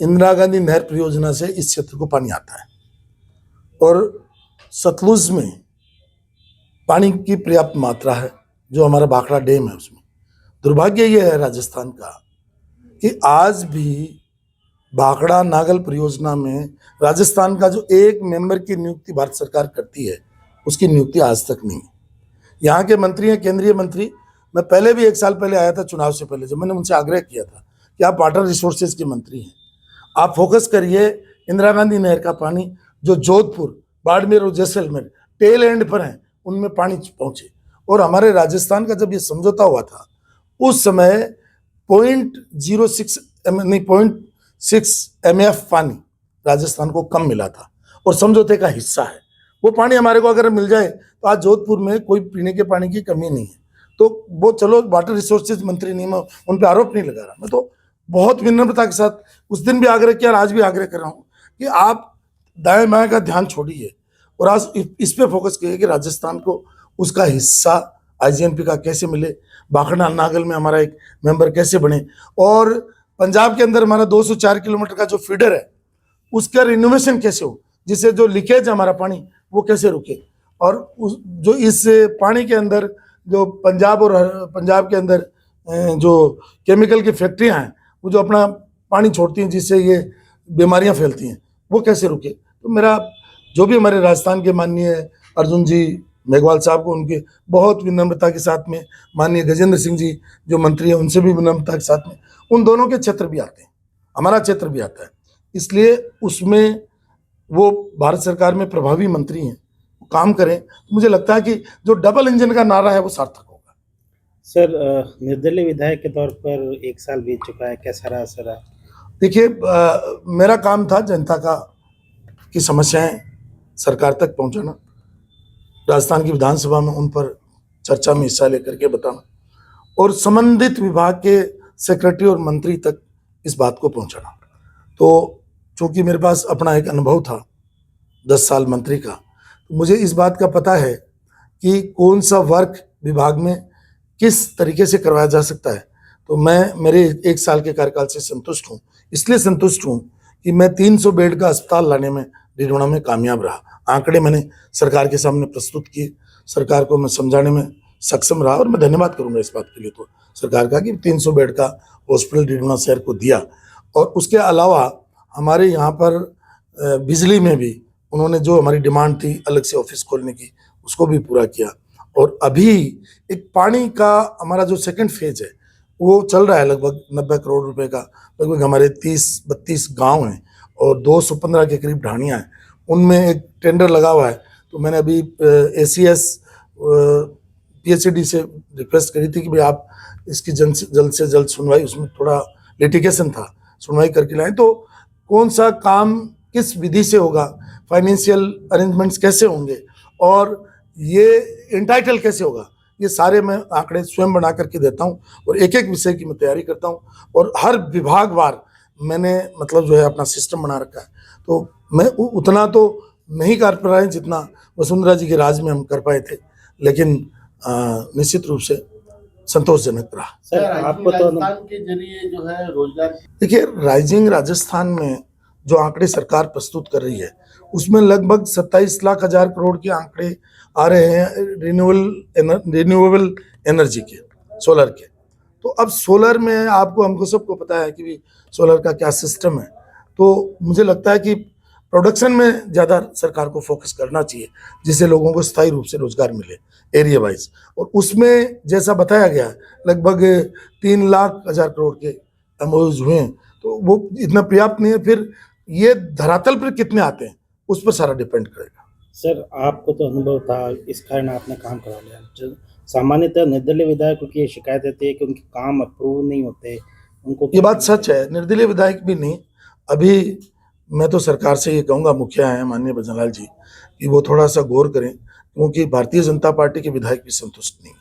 इंदिरा गांधी नहर परियोजना से इस क्षेत्र को पानी आता है और सतलुज में पानी की पर्याप्त मात्रा है, जो हमारा भाखड़ा डैम है उसमें। दुर्भाग्य यह है राजस्थान का कि आज भी भाखड़ा नागल परियोजना में राजस्थान का जो एक मेंबर की नियुक्ति भारत सरकार करती है, उसकी नियुक्ति आज तक नहीं है। यहाँ के मंत्री हैं, केंद्रीय मंत्री। मैं पहले भी 1 साल पहले आया था, चुनाव से पहले, जब मैंने उनसे आग्रह किया था कि आप वाटर रिसोर्सेज के मंत्री हैं, आप फोकस करिए इंदिरा गांधी नहर का पानी जो जोधपुर, बाड़मेर और जैसलमेर टेल एंड पर है, उनमें पानी पहुंचे। और हमारे राजस्थान का जब ये समझौता हुआ था, उस समय 0.6 MF पानी राजस्थान को कम मिला था और समझौते का हिस्सा है। वो पानी हमारे को अगर मिल जाए तो आज जोधपुर में कोई पीने के पानी की कमी नहीं है। तो वो चलो वाटर रिसोर्सेज मंत्री नहीं, मैं उन पर आरोप नहीं लगा रहा। मैं तो बहुत विनम्रता के साथ उस दिन भी आग्रह किया और आज भी आग्रह कर रहा हूँ कि आप दाएं बाएं का ध्यान छोड़िए और आज इस पे फोकस कीजिए कि राजस्थान को उसका हिस्सा IGNP का कैसे मिले, भाखड़ा नागल में हमारा एक मेंबर कैसे बने, और पंजाब के अंदर हमारा 204 किलोमीटर का जो फीडर है उसका रिनोवेशन कैसे हो, जिससे जो लीकेज है हमारा पानी वो कैसे रुके, और जो इस पानी के अंदर जो पंजाब के अंदर जो केमिकल की फैक्ट्रियां हैं वो जो अपना पानी छोड़ती हैं जिससे ये बीमारियां फैलती हैं, वो कैसे रुके। तो मेरा जो भी हमारे राजस्थान के माननीय अर्जुन जी मेघवाल साहब को उनके बहुत विनम्रता के साथ में, माननीय गजेंद्र सिंह जी जो मंत्री हैं उनसे भी विनम्रता के साथ में, उन दोनों के क्षेत्र भी आते हैं, हमारा क्षेत्र भी आता है, इसलिए उसमें वो भारत सरकार में प्रभावी मंत्री हैं, काम करें। तो मुझे लगता है कि जो डबल इंजन का नारा है वो सार्थक होगा। सर, निर्दलीय विधायक के तौर पर 1 साल बीत चुका है, कैसा रहा सर? देखिए, मेरा काम था जनता की समस्याएं सरकार तक पहुंचाना, राजस्थान की विधानसभा में उन पर चर्चा में हिस्सा लेकर के बताना और संबंधित विभाग के सेक्रेटरी और मंत्री तक इस बात को पहुंचाना। तो चूंकि मेरे पास अपना एक अनुभव था 10 साल मंत्री का, तो मुझे इस बात का पता है कि कौन सा वर्क विभाग में किस तरीके से करवाया जा सकता है। तो मैं मेरे 1 साल के कार्यकाल से संतुष्ट हूँ। इसलिए संतुष्ट हूँ कि मैं 300 बेड का अस्पताल लाने में डिडौना में कामयाब रहा। आंकड़े मैंने सरकार के सामने प्रस्तुत किए, सरकार को मैं समझाने में सक्षम रहा और मैं धन्यवाद करूंगा इस बात के लिए तो सरकार का कि 300 बेड का हॉस्पिटल डिडौना शहर को दिया। और उसके अलावा हमारे यहाँ पर बिजली में भी उन्होंने जो हमारी डिमांड थी अलग से ऑफिस खोलने की, उसको भी पूरा किया। और अभी एक पानी का हमारा जो सेकंड फेज है वो चल रहा है, लगभग 90 करोड़ रुपए का। लगभग हमारे 30-32 गांव हैं और 215 के करीब ढाणियाँ हैं, उनमें एक टेंडर लगा हुआ है। तो मैंने अभी ACS PHCD से रिक्वेस्ट करी थी कि भाई आप इसकी जल्द से जल्द सुनवाई, उसमें थोड़ा लिटिगेशन था, सुनवाई करके लाएं। तो कौन सा काम किस विधि से होगा, फाइनेंशियल अरेंजमेंट्स कैसे होंगे और ये एंटाइटल कैसे होगा, ये सारे मैं आंकड़े स्वयं बना करके देता हूँ और एक एक विषय की मैं तैयारी करता हूँ और हर विभागवार मैंने मतलब जो है अपना सिस्टम बना रखा है। तो मैं उतना तो नहीं कर पाए जितना वसुंधरा जी के राज में हम कर पाए थे, लेकिन निश्चित रूप से संतोषजनक रहा। सर, आपको तो राजस्थान के जरिए जो है रोजगार, देखिए राइजिंग राजस्थान में जो आंकड़े सरकार प्रस्तुत कर रही है उसमें लगभग 27 लाख हजार करोड़ के आंकड़े आ रहे हैं रिन्यूएबल एनर्जी के, सोलर के। तो अब सोलर में आपको हमको सबको पता है कि भी सोलर का क्या सिस्टम है। तो मुझे लगता है कि प्रोडक्शन में ज़्यादा सरकार को फोकस करना चाहिए जिससे लोगों को स्थायी रूप से रोजगार मिले एरिया वाइज। और उसमें जैसा बताया गया लगभग 3 लाख हजार करोड़ के MOUs हुए हैं, तो वो इतना पर्याप्त नहीं है। फिर ये धरातल पर कितने आते हैं उस पर सारा डिपेंड करेगा। सर, आपको तो अनुभव था, इस कारण आपने काम करा लिया। सामान्यतः निर्दलीय विधायकों की ये शिकायत रहती है कि उनके काम अप्रूव नहीं होते, उनको। ये बात सच है, निर्दलीय विधायक भी नहीं। अभी मैं तो सरकार से ये कहूँगा, मुखिया हैं माननीय भजनलाल जी, कि वो थोड़ा सा गौर करें, क्योंकि भारतीय जनता पार्टी के विधायक भी संतुष्ट नहीं है।